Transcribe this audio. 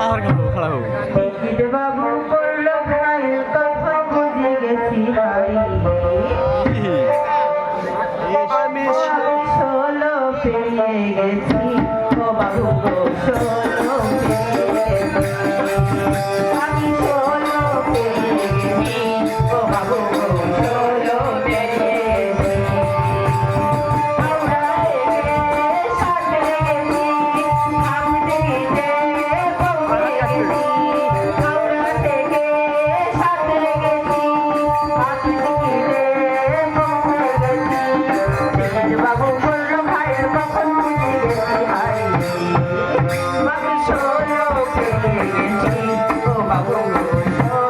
মার খাবো খারাপ হবে বাবু করলো ভাইয়ের কথা বুঝে গেছি ভাই আমি ষোলো পেয়ে গেছি ও বাবু গো ষোলো আমি ষোলো পেয়ে গেছি ও বাবু গো ষোলো বাবু